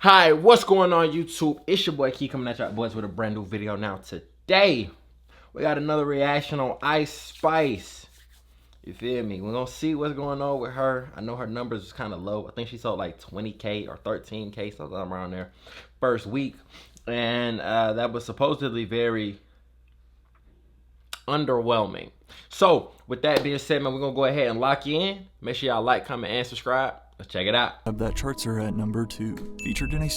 Hi, what's going on YouTube? It's your boy Key coming at y'all boys with a brand new video. Now today, we got another reaction on Ice Spice. You feel me? We're gonna see what's going on with her. I know her numbers is kind of low. I think she sold like 20K or 13K, something around there, first week. And that was supposedly very underwhelming. So, with that being said, man, we're gonna go ahead and lock you in. Make sure y'all like, comment, and subscribe. Let's check it out. That charts her at number 2, featured in a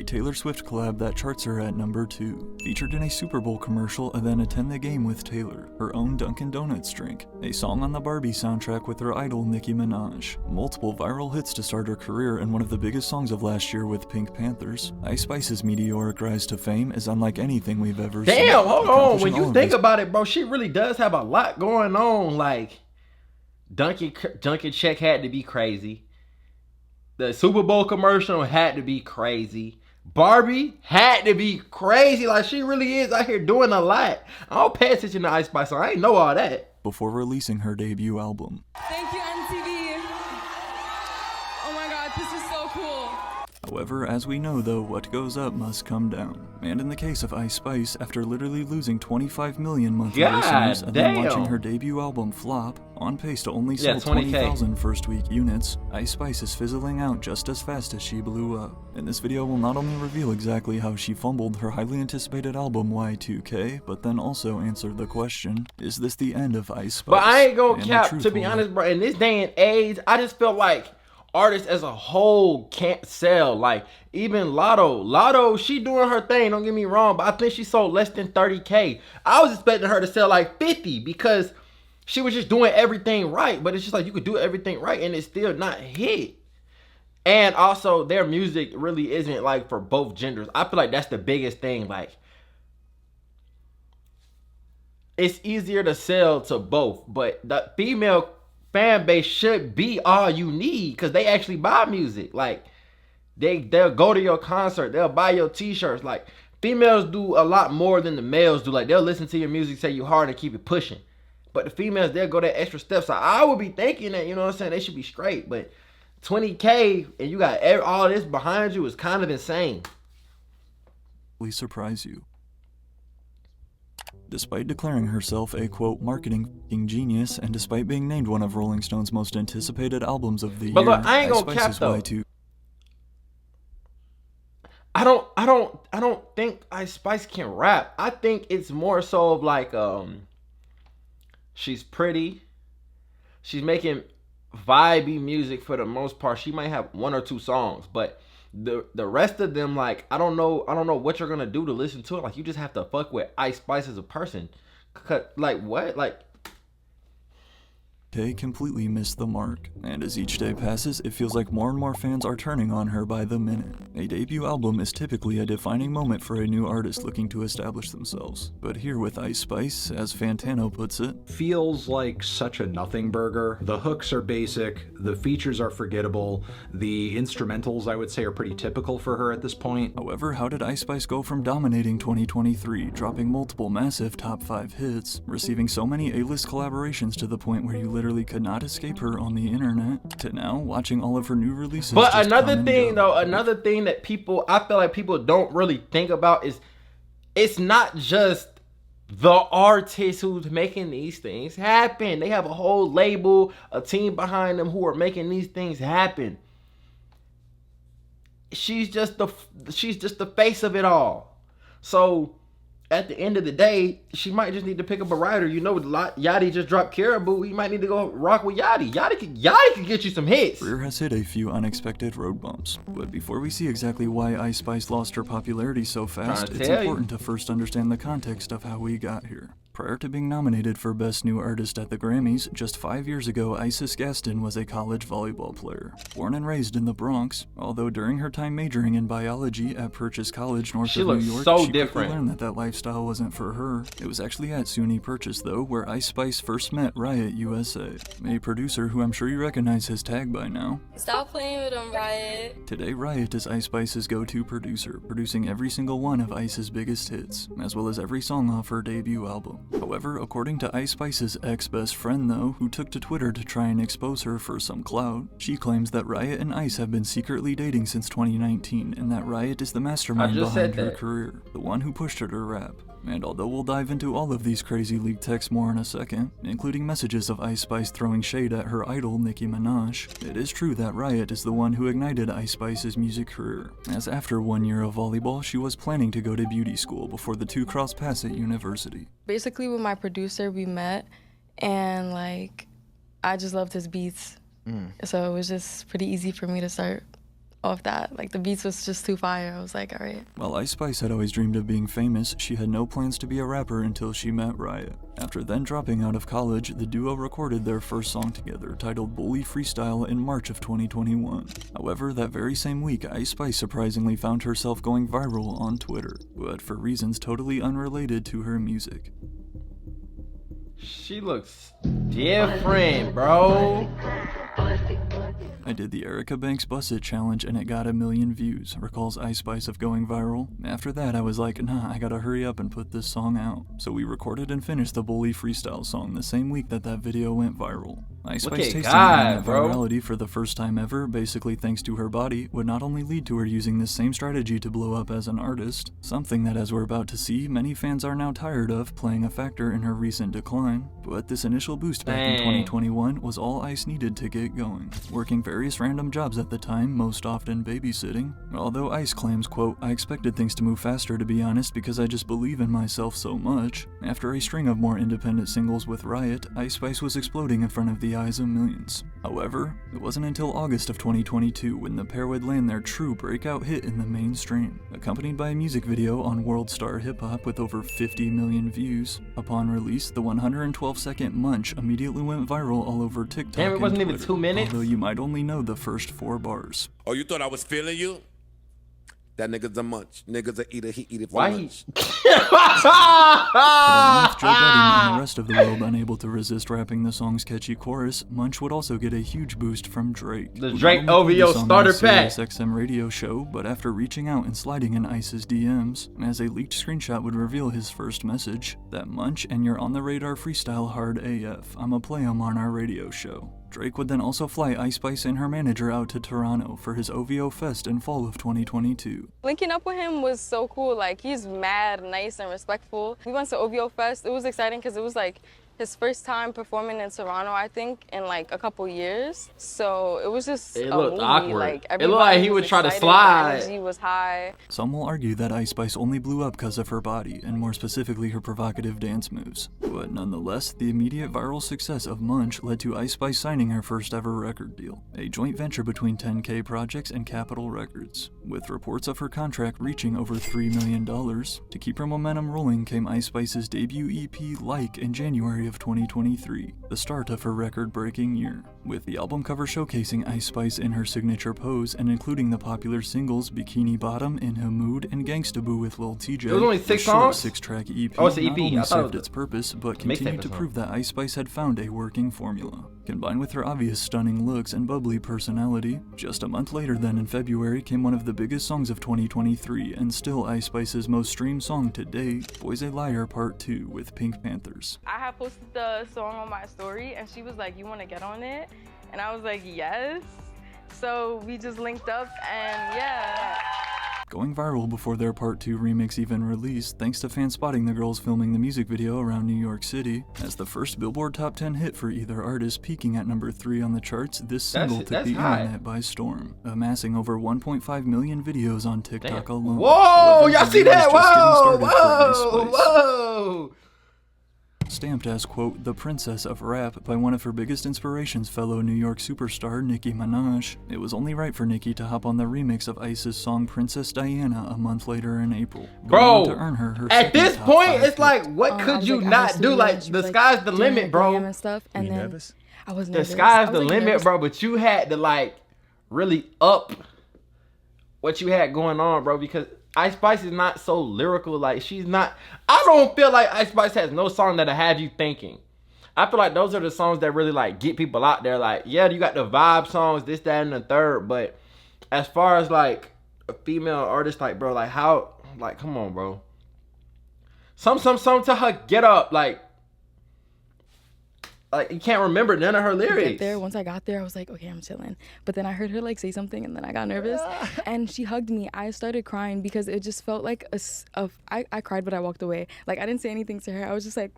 Taylor Swift collab that charts her at number 2, featured in a Super Bowl commercial and then Attend the Game with Taylor, her own Dunkin' Donuts drink, a song on the Barbie soundtrack with her idol Nicki Minaj, multiple viral hits to start her career, and one of the biggest songs of last year with Pink Panthers. Ice Spice's meteoric rise to fame is unlike anything we've ever seen. Damn, hold on. When you think about it, bro, she really does have a lot going on. Like, Dunkin' check had to be crazy. The Super Bowl commercial had to be crazy. Barbie had to be crazy. Like, she really is out here doing a lot. I don't pay attention to Ice Spice, so I ain't know all that. Before releasing her debut album. Thank you, MTV. Oh my god, this is so cool. However, as we know though, what goes up must come down. And in the case of Ice Spice, after literally losing 25 million monthly listeners and then watching her debut album flop, on pace to only sell 20,000 first week units, Ice Spice is fizzling out just as fast as she blew up. And this video will not only reveal exactly how she fumbled her highly anticipated album Y2K, but then also answer the question, is this the end of Ice Spice? But I ain't gonna cap, to be honest, bro, in this day and age, I just feel like artists as a whole can't sell. Like, even Lotto, she doing her thing, don't get me wrong, but I think she sold less than 30K. I was expecting her to sell like 50 because she was just doing everything right. But it's just like, you could do everything right and it's still not hit. And also, their music really isn't like for both genders. I feel like that's the biggest thing. Like, it's easier to sell to both, but the female fan base should be all you need because they actually buy music. Like, they'll go to your concert, they'll buy your t-shirts. Like, females do a lot more than the males do. Like, they'll listen to your music, say you hard, and keep it pushing. But the females, they'll go that extra step. So I would be thinking that, you know what I'm saying, they should be straight. But 20K and you got all this behind you is kind of insane. We surprise you. Despite declaring herself a, quote, marketing genius, and despite being named one of Rolling Stone's most anticipated albums of the year, look, I ain't gonna cap though. I don't think Ice Spice can rap. I think it's more so of like, she's pretty. She's making vibey music for the most part. She might have 1 or 2 songs, but the rest of them, like, I don't know what you're gonna do to listen to it. Like, you just have to fuck with Ice Spice as a person. Like, what? Like, K completely missed the mark, and as each day passes, it feels like more and more fans are turning on her by the minute. A debut album is typically a defining moment for a new artist looking to establish themselves, but here with Ice Spice, as Fantano puts it, feels like such a nothing burger. The hooks are basic, the features are forgettable, the instrumentals, I would say, are pretty typical for her at this point. However, how did Ice Spice go from dominating 2023, dropping multiple massive top 5 hits, receiving so many A-list collaborations to the point where you literally could not escape her on the internet, to now watching all of her new releases? But another thing that I feel like people don't really think about is it's not just the artist who's making these things happen. They have a whole label, a team behind them who are making these things happen. She's just the face of it all. So at the end of the day, she might just need to pick up a writer. You know, Yachty just dropped Caribou. You might need to go rock with Yachty. Yachty could get you some hits. Career has hit a few unexpected road bumps, but before we see exactly why Ice Spice lost her popularity so fast, it's important to first understand the context of how we got here. Prior to being nominated for Best New Artist at the Grammys, just 5 years ago, Isis Gaston was a college volleyball player. Born and raised in the Bronx, although during her time majoring in biology at Purchase College north of New York, she quickly learned that lifestyle wasn't for her. It was actually at SUNY Purchase, though, where Ice Spice first met Riot USA, a producer who I'm sure you recognize his tag by now. Stop playing with him, Riot. Today, Riot is Ice Spice's go-to producer, producing every single one of Ice's biggest hits, as well as every song off her debut album. However, according to Ice Spice's ex-best friend though, who took to Twitter to try and expose her for some clout, she claims that Riot and Ice have been secretly dating since 2019, and that Riot is the mastermind behind her career, the one who pushed her to rap. And although we'll dive into all of these crazy leaked texts more in a second, including messages of Ice Spice throwing shade at her idol Nicki Minaj, it is true that Riot is the one who ignited Ice Spice's music career, as after 1 year of volleyball, she was planning to go to beauty school before the two crossed paths at university. Basically with my producer we met, and like, I just loved his beats, so it was just pretty easy for me to start off that. Like, the beats was just too fire. I was like, all right. While Ice Spice had always dreamed of being famous, she had no plans to be a rapper until she met Riot. After then dropping out of college, the duo recorded their first song together, titled Bully Freestyle, in March of 2021. However, that very same week, Ice Spice surprisingly found herself going viral on Twitter, but for reasons totally unrelated to her music. She looks different, bro. I did the Erica Banks Bust It challenge and it got 1 million views, recalls Ice Spice of going viral. After that, I was like, nah, I gotta hurry up and put this song out. So we recorded and finished the Bully Freestyle song the same week that video went viral. Ice Spice tasting that virality for the first time ever, basically thanks to her body, would not only lead to her using this same strategy to blow up as an artist, something that, as we're about to see, many fans are now tired of, playing a factor in her recent decline, but this initial boost back in 2021 was all Ice needed to get going. Working various random jobs at the time, most often babysitting, although Ice claims, quote, I expected things to move faster to be honest because I just believe in myself so much. After a string of more independent singles with Riot, Ice Spice was exploding in front of the eyes of millions. However, it wasn't until August of 2022 when the pair would land their true breakout hit in the mainstream, accompanied by a music video on World Star Hip Hop with over 50 million views. Upon release, the 112-second Munch immediately went viral all over TikTok. Damn, it wasn't and even Twitter, 2 minutes. Although you might only know the first 4 bars. Oh, you thought I was feeling you? That nigga's a munch. Nigga's a eater, he eat it for Why lunch. But with Joe Budden and the rest of the world unable to resist rapping the song's catchy chorus, Munch would also get a huge boost from Drake. The Drake OVO starter pack. XM radio show, but after reaching out and sliding in Ice's DMs, as a leaked screenshot would reveal his first message, that Munch and your on the radar freestyle hard AF. I'ma play 'em on our radio show. Drake would then also fly Ice Spice and her manager out to Toronto for his OVO Fest in fall of 2022. Linking up with him was so cool. Like, he's mad nice and respectful. We went to OVO Fest. It was exciting because it was like his first time performing in Toronto, I think, in like a couple years. So it was just it looked movie. awkward. Like, it looked like he would try to slide. The energy was high. Some will argue that Ice Spice only blew up because of her body, and more specifically her provocative dance moves. But nonetheless, the immediate viral success of Munch led to Ice Spice signing her first ever record deal, a joint venture between 10K Projects and Capitol Records, with reports of her contract reaching over $3 million. To keep her momentum rolling came Ice Spice's debut EP, Like, in January of 2023, the start of her record-breaking year, with the album cover showcasing Ice Spice in her signature pose and including the popular singles Bikini Bottom, In Her Mood, and Gangsta Boo with Lil TJ. It was only 6 songs? 6-track EP Oh, it's an EP. not only I thought served it was its purpose, but continued to prove that Ice Spice had found a working formula. Combined with her obvious stunning looks and bubbly personality, just a month later then in February came one of the biggest songs of 2023 and still Ice Spice's most streamed song to date, Boy's a Liar Part 2 with Pink Panthers. I had posted the song on my story and she was like, you want to get on it? And I was like, yes. So we just linked up and yeah. Going viral before their Part 2 remix even released, thanks to fans spotting the girls filming the music video around New York City. As the first Billboard Top 10 hit for either artist, peaking at number 3 on the charts, this single took the internet by storm, amassing over 1.5 million videos on TikTok alone. Whoa, y'all see that? Whoa. Stamped as, quote, the princess of rap by one of her biggest inspirations, fellow New York superstar Nicki Minaj. It was only right for Nicki to hop on the remix of Ice's song Princess Diana a month later in April. Bro, to earn her at this point, it's like, what could you not do? Like, the sky's the limit, bro. And stuff, and then nervous? I was The nervous. sky's the limit, bro, but you had to, like, really up what you had going on, bro, because Ice Spice is not so lyrical. Like, she's not. I don't feel like Ice Spice has no song that'll have you thinking. I feel like those are the songs that really, like, get people out there. Like, yeah, you got the vibe songs, this, that, and the third. But as far as, like, a female artist, like, bro, like, how, like, come on, bro. some to her get up, like you can't remember none of her lyrics. Once I got there, I was like, okay, I'm chilling. But then I heard her like say something, and then I got nervous, and she hugged me. I started crying because it just felt like I cried, but I walked away. Like I didn't say anything to her. I was just like,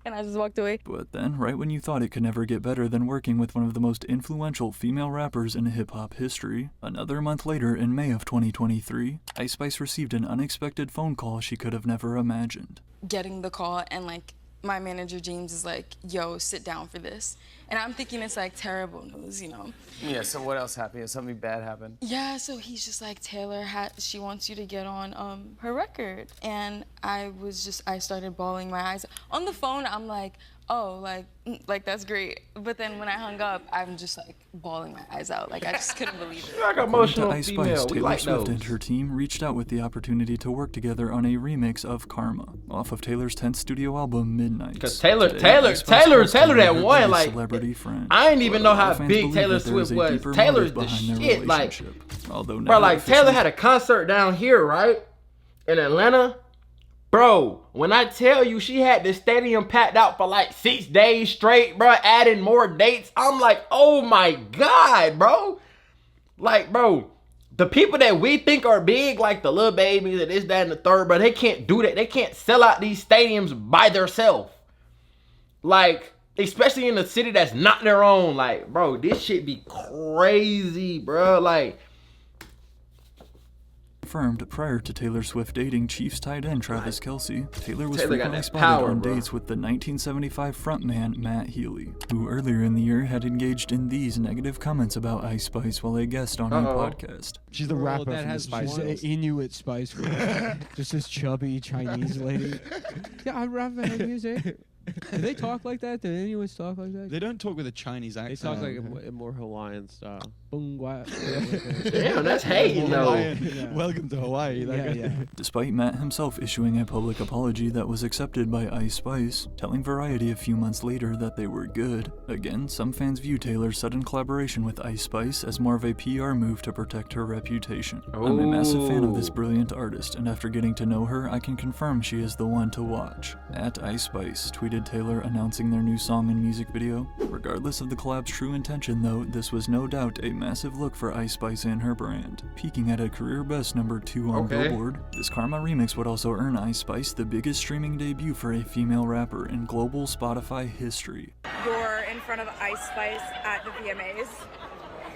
and I just walked away. But then, right when you thought it could never get better than working with one of the most influential female rappers in hip-hop history, another month later in May of 2023, Ice Spice received an unexpected phone call she could have never imagined. Getting the call, and like my manager James is like, yo, sit down for this. And I'm thinking it's like terrible news, you know? Yeah, so what else happened? Something bad happened? Yeah, so he's just like, Taylor, she wants you to get on her record. And I started bawling my eyes. On the phone, I'm like, oh, like that's great. But then when I hung up, I'm just like bawling my eyes out. Like I just couldn't believe it. Like emotional Ice female. Spice, We Taylor like Swift those. and her team reached out with the opportunity to work together on a remix of Karma, off of Taylor's 10th studio album, Midnight. Cause Taylor that one, like, celebrity friend. I didn't even know how Fans big believe Taylor that there is Swift a was. deeper Taylor's motive the behind their shit, like, relationship. Although bro, like never Taylor officially had a concert down here, right, in Atlanta. Bro, when I tell you she had the stadium packed out for like 6 days straight, bro, adding more dates, I'm like, oh my God, bro. Like, bro, the people that we think are big, like the Lil Babies and this, that, and the third, bro, they can't do that. They can't sell out these stadiums by themselves. Like, especially in a city that's not their own. Like, bro, this shit be crazy, bro. Like, confirmed prior to Taylor Swift dating Chiefs tight end Travis Kelce, Taylor was Taylor got frequently that spotted power, on bro. dates with the 1975 frontman Matt Healy, who earlier in the year had engaged in these negative comments about Ice Spice while a guest on a podcast. She's the rapper that from the Spice Girls. Inuit Spice Girls. Just this chubby Chinese lady. Yeah, I rap her music. Do they talk like that? Do Inuits talk like that? They don't talk with a Chinese accent. They talk like a more Hawaiian style. damn, that's hating though. Yeah. Welcome to Hawaii. Yeah. Despite Matt himself issuing a public apology that was accepted by Ice Spice, telling Variety a few months later that they were good, again, some fans view Taylor's sudden collaboration with Ice Spice as more of a PR move to protect her reputation. I'm a massive fan of this brilliant artist, and after getting to know her, I can confirm she is the one to watch. At Ice Spice tweeted Taylor announcing their new song and music video. Regardless of the collab's true intention though, this was no doubt a massive look for Ice Spice and her brand. Peaking at a career best number 2 on Billboard, this Karma remix would also earn Ice Spice the biggest streaming debut for a female rapper in global Spotify history. You're in front of Ice Spice at the VMAs.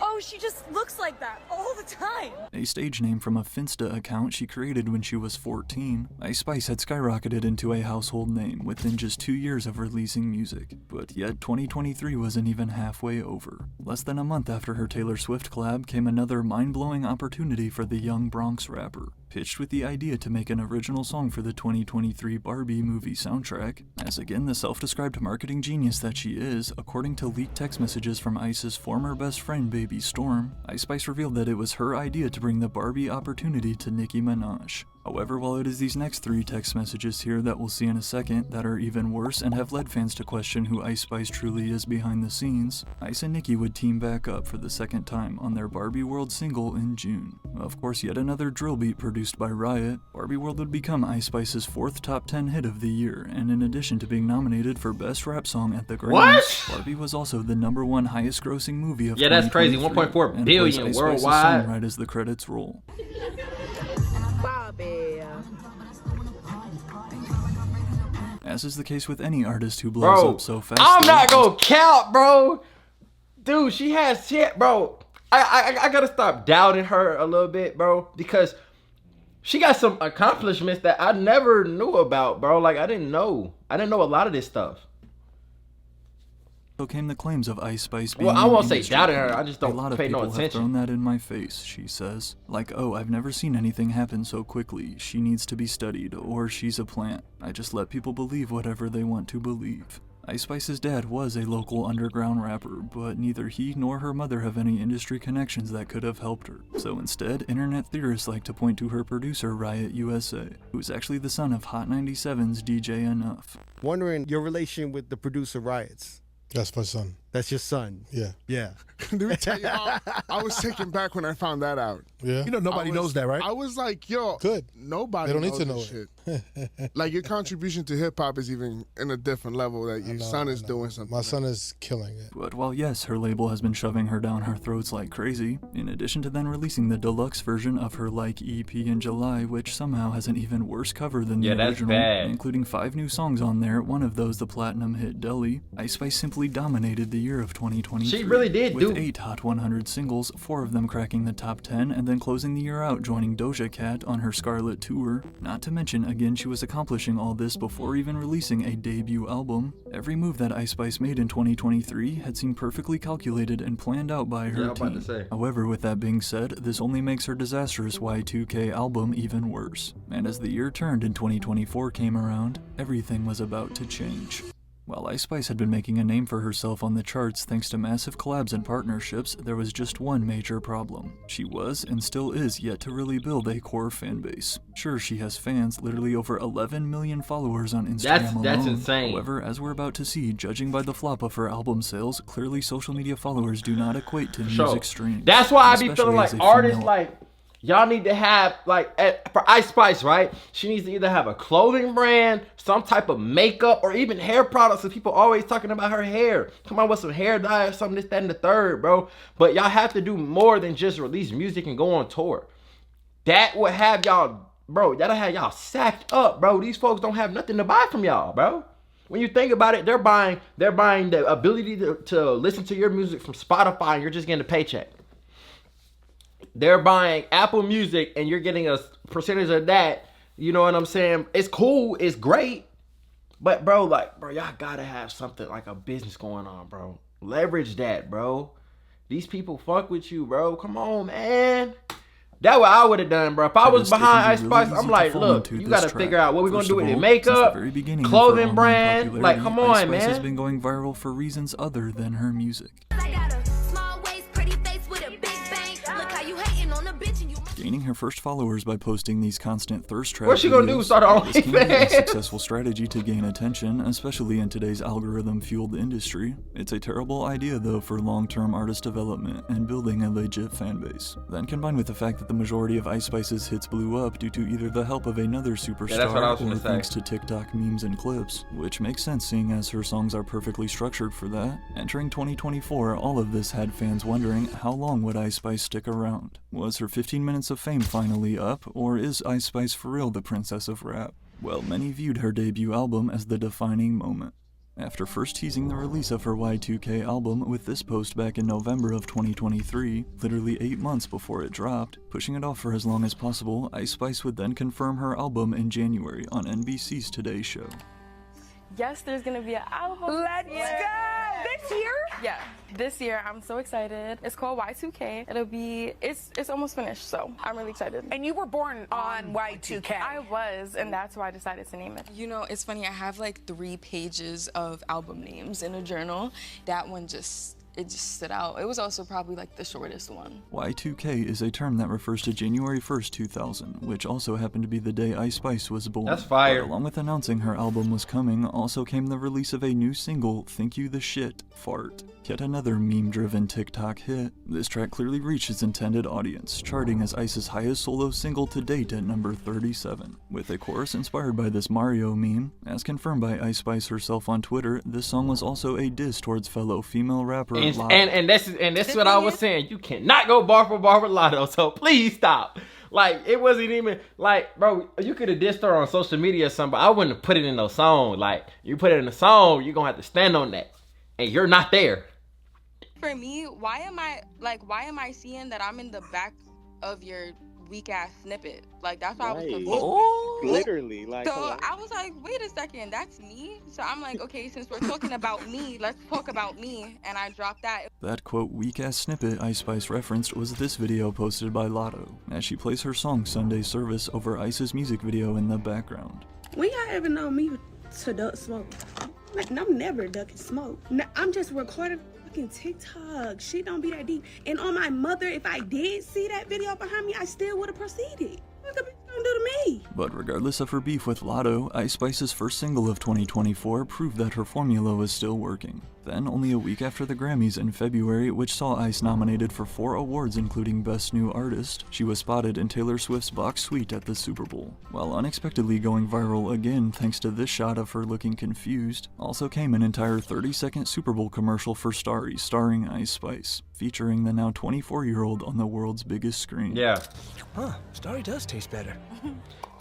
Oh, she just looks like that all the time. A stage name from a Finsta account she created when she was 14, Ice Spice had skyrocketed into a household name within just 2 years of releasing music. But yet 2023 wasn't even halfway over. Less than a month after her Taylor Swift collab came another mind-blowing opportunity for the young Bronx rapper. Pitched with the idea to make an original song for the 2023 Barbie movie soundtrack, as again the self-described marketing genius that she is, according to leaked text messages from Ice's former best friend Baby Storm, Ice Spice revealed that it was her idea to bring the Barbie opportunity to Nicki Minaj. However, while it is these next 3 text messages here that we'll see in a second that are even worse and have led fans to question who Ice Spice truly is behind the scenes, Ice and Nicki would team back up for the second time on their Barbie World single in June. Of course, yet another drill beat produced by Riot, Barbie World would become Ice Spice's 4th top 10 hit of the year, and in addition to being nominated for Best Rap Song at the Grammys, Barbie was also the #1 highest grossing movie of 2023. Yeah, that's crazy. 1.4 billion Ice Spice's worldwide. song right as the credits roll. As is the case with any artist who blows up so fast. I'm not gonna count, bro. Dude, she has shit, bro. I gotta stop doubting her a little bit, bro, because she got some accomplishments that I never knew about, bro. Like, I didn't know a lot of this stuff. So came the claims of Ice Spice being Well, I won't say industry. doubting her. I just don't A lot of pay no people have attention. thrown that in my face, she says. Like, oh, I've never seen anything happen so quickly. She needs to be studied, or she's a plant. I just let people believe whatever they want to believe. Ice Spice's dad was a local underground rapper, but neither he nor her mother have any industry connections that could have helped her. So instead, internet theorists like to point to her producer, Riot USA, who's actually the son of Hot 97's DJ Enough. Wondering your relation with the producer Riots. That's my son. That's your son. Yeah. Yeah. Let me tell you, I was taken back when I found that out. Yeah. You know nobody knows that, right? I was like, yo, good. Nobody They don't need knows to know this it. shit. Like your contribution to hip hop is even in a different level. That your son is doing something. My son is killing it. But while yes, her label has been shoving her down our throats like crazy, in addition to then releasing the deluxe version of her Like EP in July, which somehow has an even worse cover than the original, bad. including 5 new songs on there, one of those the platinum hit Deli, Ice Spice simply dominated the year of 2023. She really did with 8 Hot 100 singles, 4 of them cracking the top 10, and then closing the year out joining Doja Cat on her Scarlet Tour. Not to mention, again, she was accomplishing all this before even releasing a debut album. Every move that Ice Spice made in 2023 had seemed perfectly calculated and planned out by her team. However, with that being said, this only makes her disastrous Y2K album even worse. And as the year turned and 2024 came around, everything was about to change. While Ice Spice had been making a name for herself on the charts thanks to massive collabs and partnerships, there was just one major problem. She was, and still is, yet to really build a core fan base. Sure, she has fans, literally over 11 million followers on Instagram alone. That's insane. However, as we're about to see, judging by the flop of her album sales, clearly social media followers do not equate to music streams. That's why I be especially feeling as like a artists female like y'all need to have for Ice Spice, right? She needs to either have a clothing brand, some type of makeup, or even hair products. So people always talking about her hair. Come on with some hair dye or something, this, that, and the third, bro. But y'all have to do more than just release music and go on tour. That would have y'all, bro. That'll have y'all sacked up, bro. These folks don't have nothing to buy from y'all, bro. When you think about it, they're buying the ability to listen to your music from Spotify, and you're just getting a paycheck. They're buying Apple Music and you're getting a percentage of that. You know what I'm saying? It's cool. It's great. But, bro, y'all gotta have something like a business going on, bro. Leverage that, bro. These people fuck with you, bro. Come on, man. That's what I would have done, bro. If I was behind Ice Spice, I'm like, look, you gotta figure out what we're gonna do with your makeup, clothing brand. Like, come on, man. Ice Spice has been going viral for reasons other than her music. Gaining her first followers by posting these constant thirst traps. What's she gonna do? Start her own This can be a successful strategy to gain attention, especially in today's algorithm-fueled industry. It's a terrible idea, though, for long-term artist development and building a legit fan base. Then combined with the fact that the majority of Ice Spice's hits blew up due to either the help of another superstar or thanks to TikTok memes and clips, which makes sense seeing as her songs are perfectly structured for that. Entering 2024, all of this had fans wondering how long would Ice Spice stick around. Was her 15 minutes of fame finally up, or is Ice Spice for real the princess of rap? Well, many viewed her debut album as the defining moment. After first teasing the release of her Y2K album with this post back in November of 2023, literally 8 months before it dropped, pushing it off for as long as possible, Ice Spice would then confirm her album in January on NBC's Today Show. Yes, there's gonna be an album. Let's go! This year? Yeah, this year. I'm so excited. It's called Y2K. It's almost finished, so I'm really excited. And you were born on Y2K. I was, and that's why I decided to name it. You know, it's funny, I have like 3 pages of album names in a journal. That one just stood out. It was also probably like the shortest one. Y2K is a term that refers to January 1st, 2000, which also happened to be the day Ice Spice was born. That's fire. But along with announcing her album was coming, also came the release of a new single, Think You the Shit, Fart. Yet another meme-driven TikTok hit. This track clearly reached its intended audience, charting as Ice's highest solo single to date at number 37. With a chorus inspired by this Mario meme, as confirmed by Ice Spice herself on Twitter, this song was also a diss towards fellow female rapper Lotto. And this is what I was saying. You cannot go bar for bar with Lotto, so please stop. Like, it wasn't even, like, bro, you could have dissed her on social media or something, but I wouldn't have put it in no song. Like, you put it in a song, you're gonna have to stand on that. And you're not there. For me, why am I seeing that I'm in the back of your weak ass snippet? Like, that's why I was confused. Oh, literally, like. So I was like, wait a second, that's me? So I'm like, okay, since we're talking about me, let's talk about me. And I dropped that. That quote weak-ass snippet Ice Spice referenced was this video posted by Lotto, as she plays her song Sunday Service over Ice's music video in the background. When y'all ever know me to duck smoke? Like, I'm never ducking smoke. I'm just recording TikTok. Shit don't be that deep. And on my mother, if I did see that video behind me, I still would have proceeded. What the bitch gonna do to me? But regardless of her beef with Lotto, Ice Spice's first single of 2024 proved that her formula was still working. Then, only a week after the Grammys in February, which saw Ice nominated for 4 awards including Best New Artist, she was spotted in Taylor Swift's box suite at the Super Bowl. While unexpectedly going viral again thanks to this shot of her looking confused, also came an entire 30-second Super Bowl commercial for Starry starring Ice Spice, featuring the now 24-year-old on the world's biggest screen. Yeah. Huh, Starry does taste better.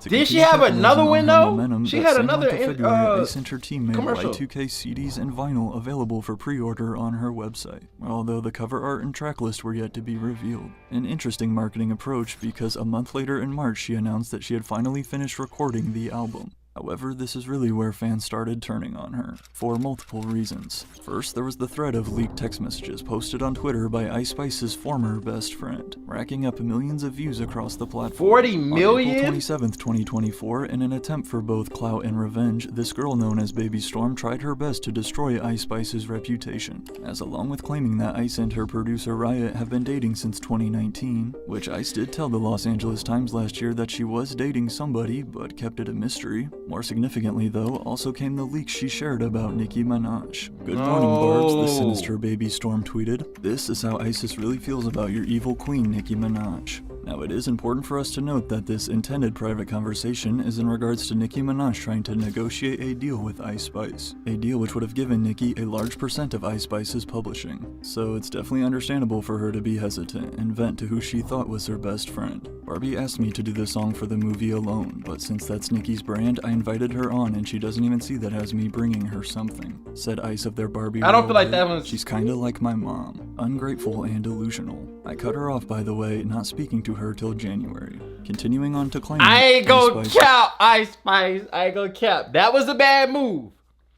Did she have another one though? She had another Ice and her team made commercial. Y2K CDs and vinyl available for pre-order on her website, although the cover art and track list were yet to be revealed. An interesting marketing approach because a month later in March she announced that she had finally finished recording the album. However, this is really where fans started turning on her, for multiple reasons. First, there was the thread of leaked text messages posted on Twitter by Ice Spice's former best friend, racking up millions of views across the platform. 40 million? On April 27th, 2024, in an attempt for both clout and revenge, this girl known as Baby Storm tried her best to destroy Ice Spice's reputation, as along with claiming that Ice and her producer Riot have been dating since 2019, which Ice did tell the Los Angeles Times last year that she was dating somebody, but kept it a mystery. More significantly, though, also came the leaks she shared about Nicki Minaj. Good morning, Barbs, the sinister Baby Storm tweeted. This is how ISIS really feels about your evil queen, Nicki Minaj. Now, it is important for us to note that this intended private conversation is in regards to Nicki Minaj trying to negotiate a deal with Ice Spice, a deal which would have given Nicki a large percent of Ice Spice's publishing. So it's definitely understandable for her to be hesitant and vent to who she thought was her best friend. Barbie asked me to do the song for the movie alone, but since that's Nicki's brand, I invited her on and she doesn't even see that as me bringing her something, said Ice of their Barbie. I don't feel like that was... She's kinda like my mom, ungrateful and delusional. I cut her off, by the way, not speaking to her till January. Continuing on to claim I ain't gonna cap Ice Spice. I ain't gonna cap. That was a bad move.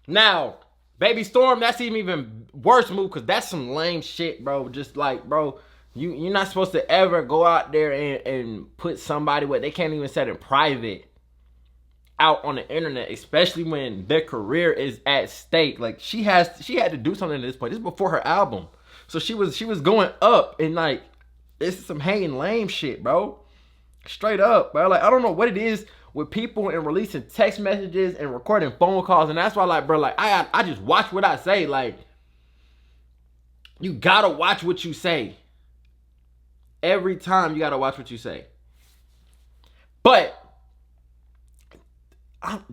Now, Baby Storm, that's even worse move because that's some lame shit, bro. Just like, bro, you're not supposed to ever go out there and put somebody what they can't even set in private out on the internet, especially when their career is at stake. Like she had to do something at this point. This is before her album. So she was going up and like this is some hanging lame shit, bro. Straight up, bro. Like I don't know what it is with people and releasing text messages and recording phone calls, and that's why, like, bro, like I just watch what I say. Like you gotta watch what you say. Every time you gotta watch what you say. But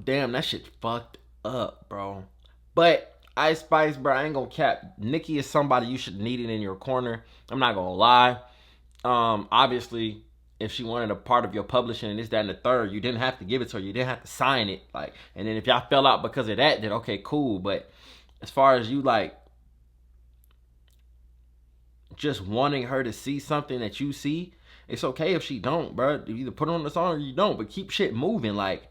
damn, that shit's fucked up, bro. But Ice Spice, bro, I ain't gonna cap. Nicki is somebody you should need it in your corner. I'm not gonna lie. Obviously, if she wanted a part of your publishing and this, that, and the third, you didn't have to give it to her. You didn't have to sign it. Like, and then if y'all fell out because of that, then okay, cool. But as far as you like just wanting her to see something that you see, it's okay if she don't, bro. You either put her on the song or you don't, but keep shit moving. Like,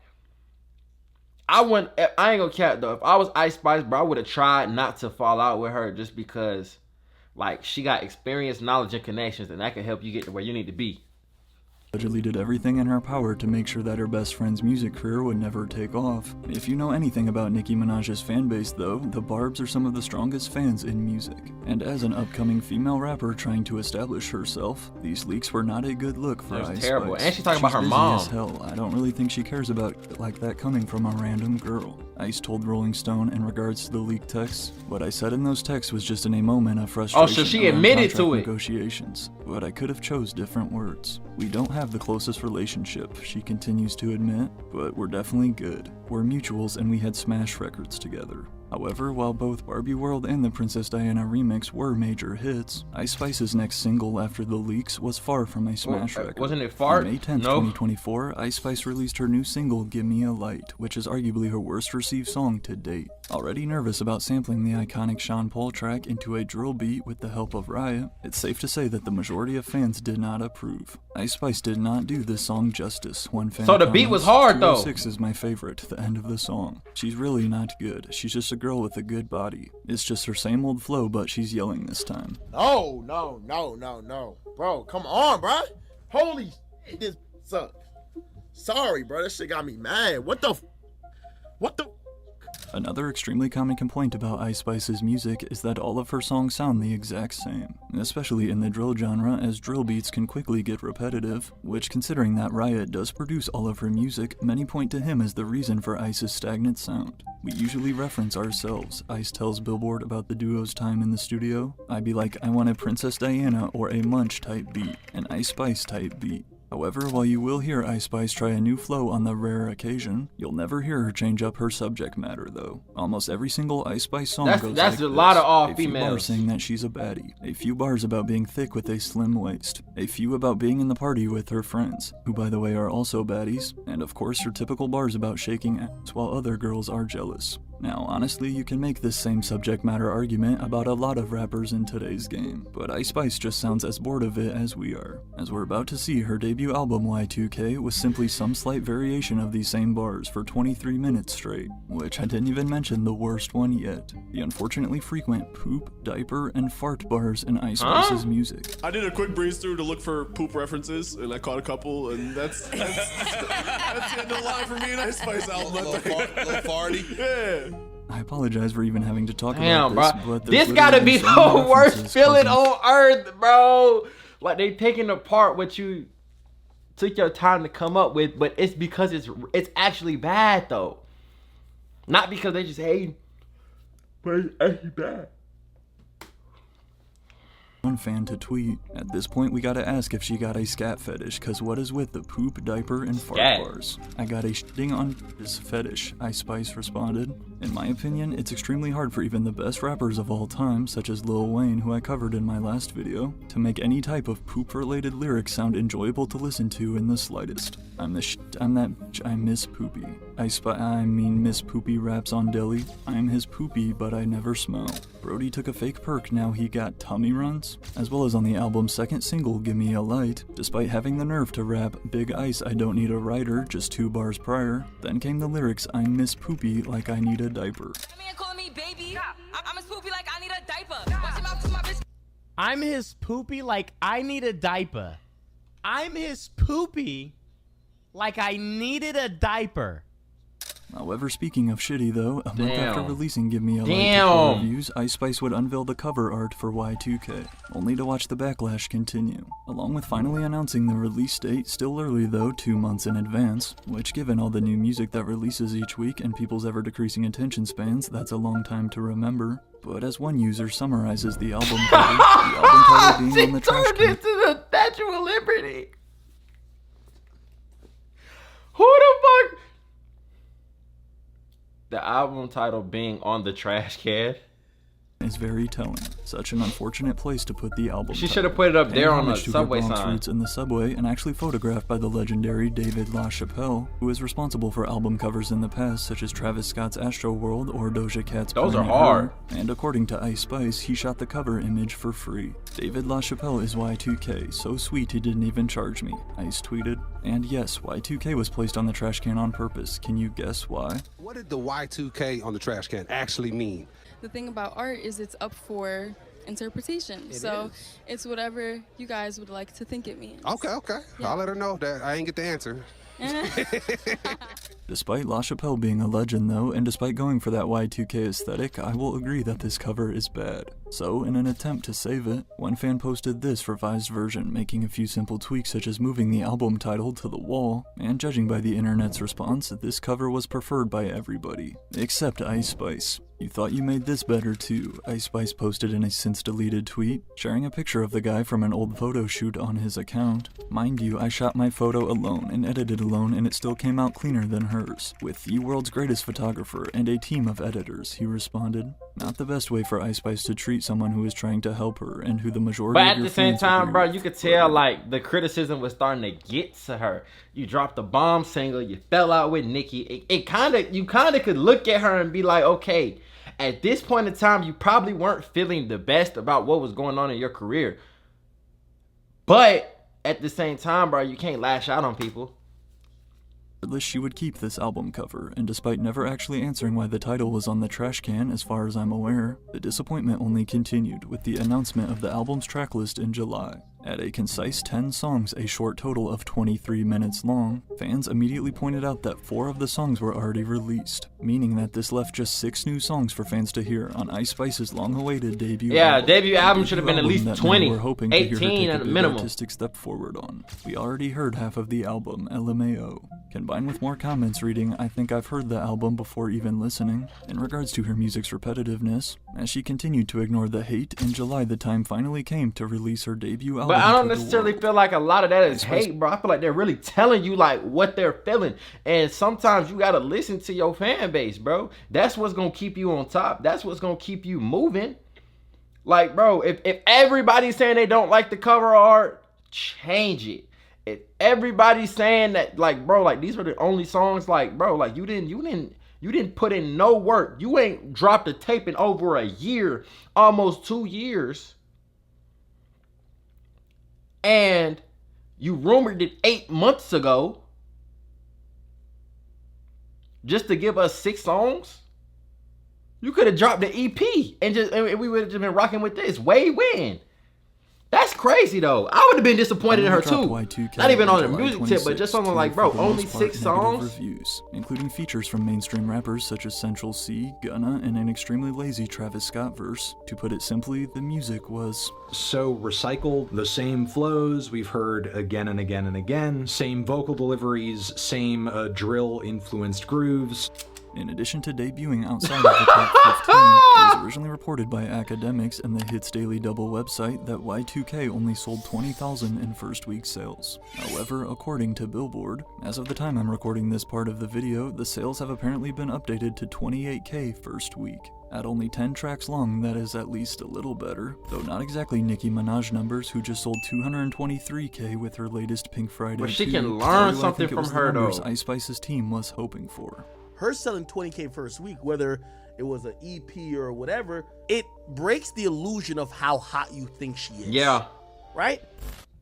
I ain't gonna cap though. If I was Ice Spice, bro, I would have tried not to fall out with her just because, like, she got experience, knowledge, and connections, and that can help you get to where you need to be. Allegedly did everything in her power to make sure that her best friend's music career would never take off. If you know anything about Nicki Minaj's fanbase though, the Barbs are some of the strongest fans in music. And as an upcoming female rapper trying to establish herself, these leaks were not a good look for Ice Spice. Terrible. And she's talking about her mom. As hell. I don't really think she cares about it like that coming from a random girl. Ice told Rolling Stone in regards to the leaked texts, what I said in those texts was just in a moment of frustration. Oh, so she admitted to it. Negotiations, but I could have chose different words. We don't have the closest relationship, she continues to admit, but we're definitely good. We're mutuals and we had smash records together. However, while both Barbie World and the Princess Diana remix were major hits, Ice Spice's next single after the leaks was far from a smash record. Wasn't it far? On May 10th, 2024, Ice Spice released her new single, Give Me a Light, which is arguably her worst received song to date. Already nervous about sampling the iconic Sean Paul track into a drill beat with the help of Riot, it's safe to say that the majority of fans did not approve. Ice Spice did not do this song justice. One fan so the beat was hard though. 206 is my favorite, the end of the song. She's really not good. She's just a girl with a good body. It's just her same old flow, but she's yelling this time. No. Bro, come on, bro. Holy shit, this sucks. Sorry, bro. That shit got me mad. What the? Another extremely common complaint about Ice Spice's music is that all of her songs sound the exact same, especially in the drill genre, as drill beats can quickly get repetitive, which, considering that Riot does produce all of her music, many point to him as the reason for Ice's stagnant sound. We usually reference ourselves. Ice tells Billboard about the duo's time in the studio. I'd be like, I want a Princess Diana or a Munch type beat, an Ice Spice type beat. However, while you will hear Ice Spice try a new flow on the rare occasion, you'll never hear her change up her subject matter, though. Almost every single Ice Spice song goes that's like a lot of all a few females. bars saying that she's a baddie, a few bars about being thick with a slim waist, a few about being in the party with her friends, who by the way are also baddies, and of course her typical bars about shaking ass while other girls are jealous. Now, honestly, you can make this same subject matter argument about a lot of rappers in today's game, but Ice Spice just sounds as bored of it as we are, as we're about to see her debut album Y2K was simply some slight variation of these same bars for 23 minutes straight, which I didn't even mention the worst one yet, the unfortunately frequent poop, diaper, and fart bars in Ice Spice's music. I did a quick breeze through to look for poop references, and I caught a couple, and that's the end of the line for me and Ice Spice album. Little farty. Yeah. I apologize for even having to talk Damn, about bro. this, but there's This gotta be literally so many the worst references feeling causing- on earth, bro. Like they taking apart what you took your time to come up with, but it's because it's actually bad though. Not because they just hate, but it's actually bad. One fan to tweet. At this point, we gotta ask if she got a scat fetish, cause what is with the poop, diaper, and fart Scat. bars? I got a shitting on this fetish, Ice Spice responded. In my opinion, it's extremely hard for even the best rappers of all time, such as Lil Wayne, who I covered in my last video, to make any type of poop-related lyrics sound enjoyable to listen to in the slightest. I'm the shit, I'm that bitch, I miss Poopy. I mean Miss Poopy raps on Deli. I'm his poopy, but I never smell. Brody took a fake perk, now he got tummy runs? As well as on the album's second single, Gimme a Light, despite having the nerve to rap Big Ice I Don't Need a Writer just 2 bars prior, then came the lyrics I miss Poopy like I need a diaper. Calling me baby. I'm as poopy like I need a diaper. Watch him out to my bitch. I'm his poopy like I need a diaper. I'm his poopy like I needed a diaper. However, speaking of shitty though, a month after Damn. releasing Give Me a Light Damn. to reviews, Ice Spice would unveil the cover art for Y2K, only to watch the backlash continue, along with finally announcing the release date, still early though, 2 months in advance, which given all the new music that releases each week and people's ever-decreasing attention spans, that's a long time to remember. But as one user summarizes the album cover, the album title being on the trash Turned can. into the Statue of Liberty. Who the fuck? The album title being on the trash can is very telling. Such an unfortunate place to put the album. She should have put it up there on the subway sign. Roots in the subway and actually photographed by the legendary David LaChapelle, who is responsible for album covers in the past, such as Travis Scott's Astro World or Doja Cat's Those are Planet hard. Her. And according to Ice Spice, he shot the cover image for free. David LaChapelle is Y2K, so sweet he didn't even charge me, Ice tweeted. And yes, Y2K was placed on the trash can on purpose. Can you guess why? What did the Y2K on the trash can actually mean? The thing about art is it's up for interpretation. So it's whatever you guys would like to think it means. Okay. Yeah. I'll let her know that I ain't get the answer. Despite LaChapelle being a legend though, and despite going for that Y2K aesthetic, I will agree that this cover is bad. So, in an attempt to save it, one fan posted this revised version, making a few simple tweaks such as moving the album title to the wall, and judging by the internet's response, this cover was preferred by everybody, except Ice Spice. You thought you made this better too, Ice Spice posted in a since deleted tweet, sharing a picture of the guy from an old photo shoot on his account. Mind you, I shot my photo alone and edited alone and it still came out cleaner than hers, with the world's greatest photographer and a team of editors, he responded. Not the best way for Ice Spice to treat someone who is trying to help her and who the majority But of at your the same fans time, agree bro, with. you could tell like the criticism was starting to get to her. You dropped the bomb single, you fell out with Nicki. You kind of could look at her and be like, okay, at this point in time, you probably weren't feeling the best about what was going on in your career. But at the same time, bro, you can't lash out on people. Regardless, she would keep this album cover, and despite never actually answering why the title was on the trash can as far as I'm aware, the disappointment only continued with the announcement of the album's tracklist in July. At a concise 10 songs, a short total of 23 minutes long, fans immediately pointed out that 4 of the songs were already released, meaning that this left just 6 new songs for fans to hear on Ice Spice's long-awaited debut album. Debut album should have been at least 20, We're hoping to hear her 18 take at a a big minimum. artistic step forward on. We already heard half of the album, LMAO, combined with more comments reading, I think I've heard the album before even listening, in regards to her music's repetitiveness. As she continued to ignore the hate, in July the time finally came to release her debut album. But I don't to the necessarily world. feel like a lot of that is hate, bro. I feel like they're really telling you like what they're feeling. And sometimes you gotta listen to your fan base, bro. That's what's gonna keep you on top. That's what's gonna keep you moving. Like, bro, if everybody's saying they don't like the cover art, change it. If everybody's saying that, like, bro, like these were the only songs, like, bro, like you didn't put in no work. You ain't dropped a tape in over a year, almost 2 years. And you rumored it 8 months ago just to give us 6 songs. You could have dropped the EP and we would have just been rocking with this. Way win. That's crazy though. I would have been disappointed in her too. Not even on the music tip, but just something like, bro, only 6 songs. Reviews, including features from mainstream rappers such as Central C, Gunna, and an extremely lazy Travis Scott verse. To put it simply, the music was so recycled, the same flows we've heard again and again and again, same vocal deliveries, same drill-influenced grooves. In addition to debuting outside of the top 15, it was originally reported by academics and the Hits Daily Double website that Y2K only sold 20,000 in first week sales. However, according to Billboard, as of the time I'm recording this part of the video, the sales have apparently been updated to 28K first week. At only 10 tracks long, that is at least a little better, though not exactly Nicki Minaj numbers, who just sold 223K with her latest Pink Friday. But she 2, can learn although something I think it from was her, the numbers though. Ice Spice's team was hoping for. Her selling 20K first week, whether it was an EP or whatever, it breaks the illusion of how hot you think she is. Yeah. Right?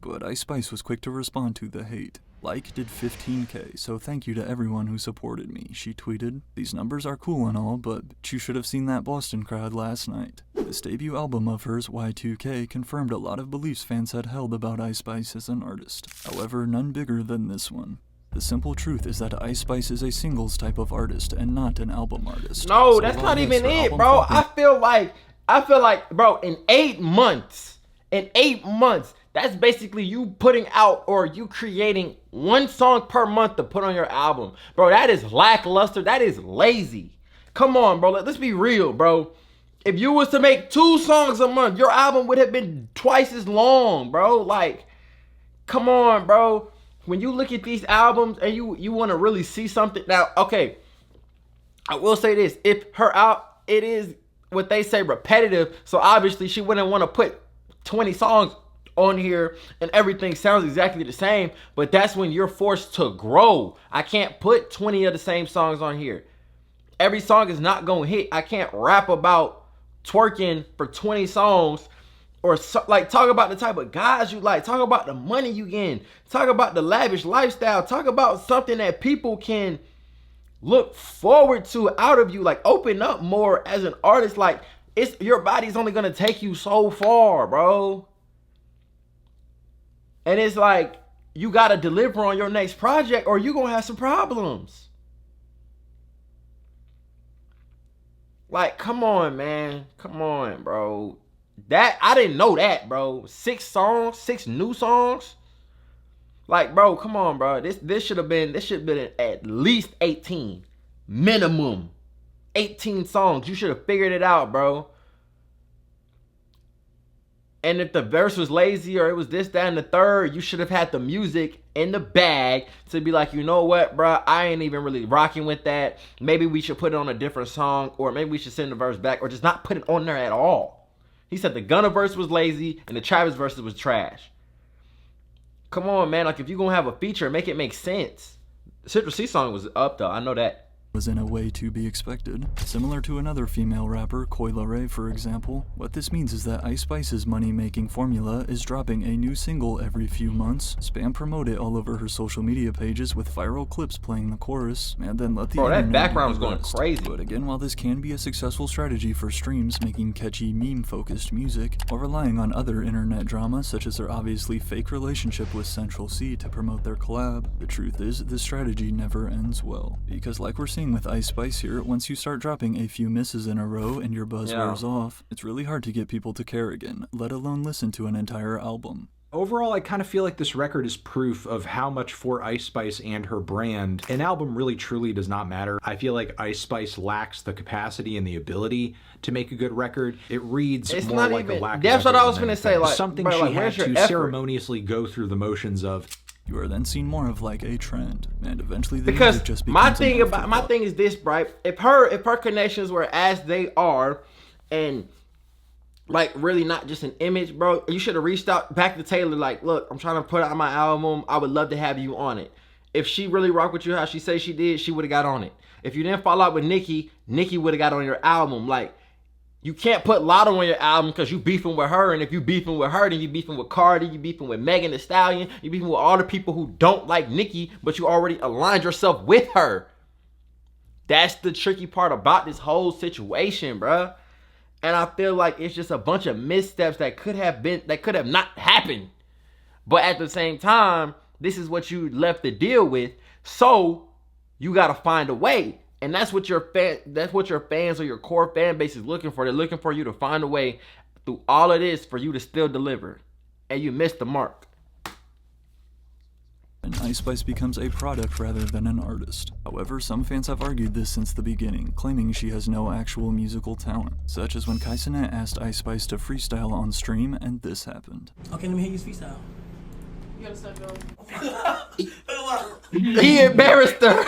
But Ice Spice was quick to respond to the hate. Like did 15K, so thank you to everyone who supported me, she tweeted. These numbers are cool and all, but you should have seen that Boston crowd last night. This debut album of hers, Y2K, confirmed a lot of beliefs fans had held about Ice Spice as an artist. However, none bigger than this one. The simple truth is that Ice Spice is a singles type of artist and not an album artist. No, So that's while not yes, even her it, album bro. flopping- I feel like, bro, in 8 months, that's basically you putting out or you creating 1 song per month to put on your album. Bro, that is lackluster. That is lazy. Come on, bro. Let's be real, bro. If you was to make 2 songs a month, your album would have been twice as long, bro. Like, come on, bro. When you look at these albums and you want to really see something. Now, okay, I will say this. If her out, it is what they say repetitive. So obviously she wouldn't want to put 20 songs on here and everything sounds exactly the same. But that's when you're forced to grow. I can't put 20 of the same songs on here. Every song is not going to hit. I can't rap about twerking for 20 songs. Or like talk about the type of guys you like. Talk about the money you getting. Talk about the lavish lifestyle. Talk about something that people can look forward to out of you. Like open up more as an artist. Like your body's only gonna take you so far, bro. And it's like you gotta deliver on your next project or you gonna have some problems. Like, come on, man. Come on, bro. That I didn't know that, bro. 6 songs, 6 new songs. Like, bro, come on, bro. This should have been at least 18. Minimum. 18 songs. You should have figured it out, bro. And if the verse was lazy or it was this, that, and the third, you should have had the music in the bag to be like, you know what, bro? I ain't even really rocking with that. Maybe we should put it on a different song, or maybe we should send the verse back, or just not put it on there at all. He said the Gunna verse was lazy and the Travis verse was trash. Come on, man. Like, if you're going to have a feature, make it make sense. The Central C song was up, though. I know that. was in a way to be expected. Similar to another female rapper, Coi Leray, for example, what this means is that Ice Spice's money-making formula is dropping a new single every few months, spam promote it all over her social media pages with viral clips playing the chorus, and then let the Bro, that internet background's do the going rest. crazy. But again, while this can be a successful strategy for streams making catchy meme-focused music, or relying on other internet drama such as their obviously fake relationship with Central C to promote their collab, the truth is this strategy never ends well. Because like we're seeing with Ice Spice here, once you start dropping a few misses in a row and your buzz wears off, it's really hard to get people to care again, let alone listen to an entire album. Overall, I kind of feel like this record is proof of how much for Ice Spice and her brand, an album really truly does not matter. I feel like Ice Spice lacks the capacity and the ability to make a good record. It reads It's more not like even, a lack of that's what I was effort than gonna say, anything. like, something bro, she like, had where's your to effort? ceremoniously go through the motions of. You are then seen more of like a trend, and eventually the Because music just my becomes thing an about my thing is this, right? If her connections were as they are, and like really not just an image, bro, you should have reached out back to Taylor. Like, look, I'm trying to put out my album. I would love to have you on it. If she really rocked with you how she says she did, she would have got on it. If you didn't fall out with Nicki, Nicki would have got on your album. Like, you can't put Lotto on your album because you beefing with her, and if you beefing with her, then you beefing with Cardi, you beefing with Megan Thee Stallion, you beefing with all the people who don't like Nicki, but you already aligned yourself with her. That's the tricky part about this whole situation, bruh. And I feel like it's just a bunch of missteps that could have not happened. But at the same time, this is what you left to deal with, so you gotta find a way. And that's what your fans or your core fan base is looking for. They're looking for you to find a way through all of this for you to still deliver. And you missed the mark. And Ice Spice becomes a product rather than an artist. However, some fans have argued this since the beginning, claiming she has no actual musical talent, such as when Kaisenet asked Ice Spice to freestyle on stream, and this happened. Okay, let me hear you freestyle. You gotta start going. He embarrassed her.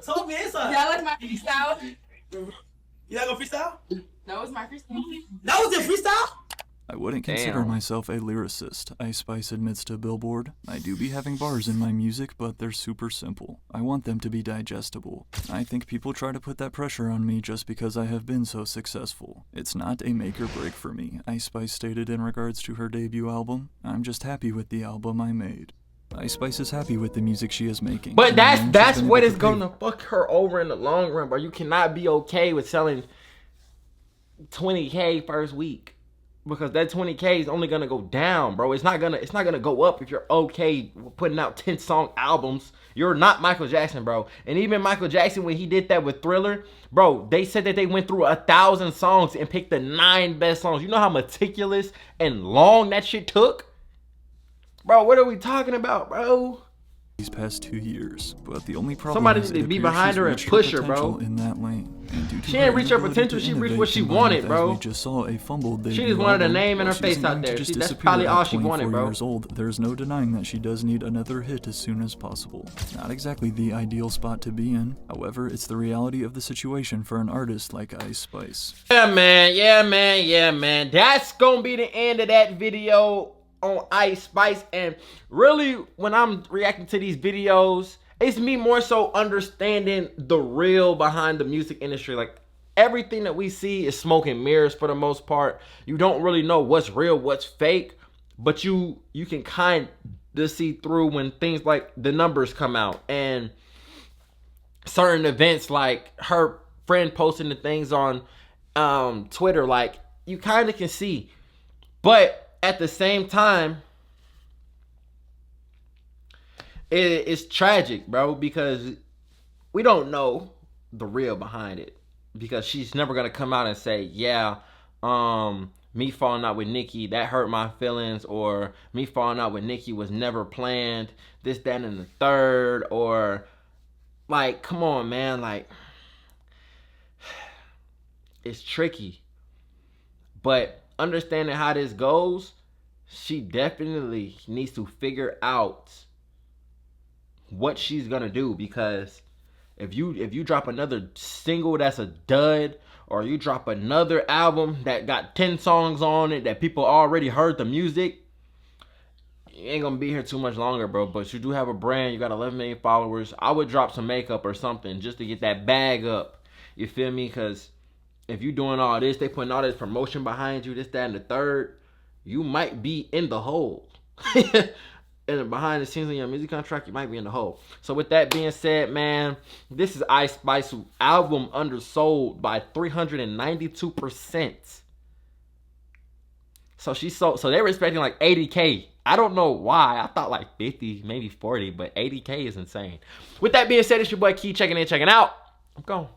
Talk me inside. Y'all like my freestyle? You not gonna freestyle? That was my freestyle. That was your freestyle? I wouldn't consider Damn. myself a lyricist, Ice Spice admits to Billboard. I do be having bars in my music, but they're super simple. I want them to be digestible. I think people try to put that pressure on me just because I have been so successful. It's not a make or break for me, Ice Spice stated in regards to her debut album. I'm just happy with the album I made. Ice Spice is happy with the music she is making. But that's and she's been what able is to pay- gonna fuck her over in the long run, bro. You cannot be okay with selling 20K first week. Because that 20K is only gonna go down, bro. It's not gonna go up if you're okay with putting out 10-song albums. You're not Michael Jackson, bro. And even Michael Jackson, when he did that with Thriller, bro, they said that they went through 1,000 songs and picked the 9 best songs. You know how meticulous and long that shit took? Bro, what are we talking about, bro? These past 2 years, but the only problem Somebody is need it to be appears behind she's her and reached push her, potential bro. in that lane. And due to She didn't reach her inability potential, to she reached innovate what she combined wanted, with, bro. as we just saw a fumbled She debut just wanted a album, name and her she's face going out to there. just That's disappear probably at all she 24 wanted, bro. years old. There's no denying that she does need another hit as soon as possible. Not exactly the ideal spot to be in. However, it's the reality of the situation for an artist like Ice Spice. Yeah, man. That's gonna be the end of that video on Ice Spice. And really, when I'm reacting to these videos, it's me more so understanding the real behind the music industry. Like, everything that we see is smoke and mirrors for the most part. You don't really know what's real, what's fake, but you can kind of see through when things like the numbers come out and certain events, like her friend posting the things on Twitter. Like, you kind of can see. But at the same time, it's tragic, bro, because we don't know the real behind it. Because she's never gonna come out and say, yeah, me falling out with Nicki, that hurt my feelings, or me falling out with Nicki was never planned, this, that, and the third, or like, come on, man, like, it's tricky. But understanding how this goes, she definitely needs to figure out what she's gonna do, because if you drop another single that's a dud, or you drop another album that got 10 songs on it that people already heard the music, you ain't gonna be here too much longer, bro. But you do have a brand. You got 11 million followers. I would drop some makeup or something just to get that bag up. You feel me? Because if you doing all this, they putting all this promotion behind you, this, that, and the third, you might be in the hole. And behind the scenes of your music contract, you might be in the hole. So with that being said, man, this is Ice Spice album undersold by 392%. So they were expecting like 80K. I don't know why. I thought like 50, maybe 40, but 80K is insane. With that being said, it's your boy Key checking in, checking out. I'm gone.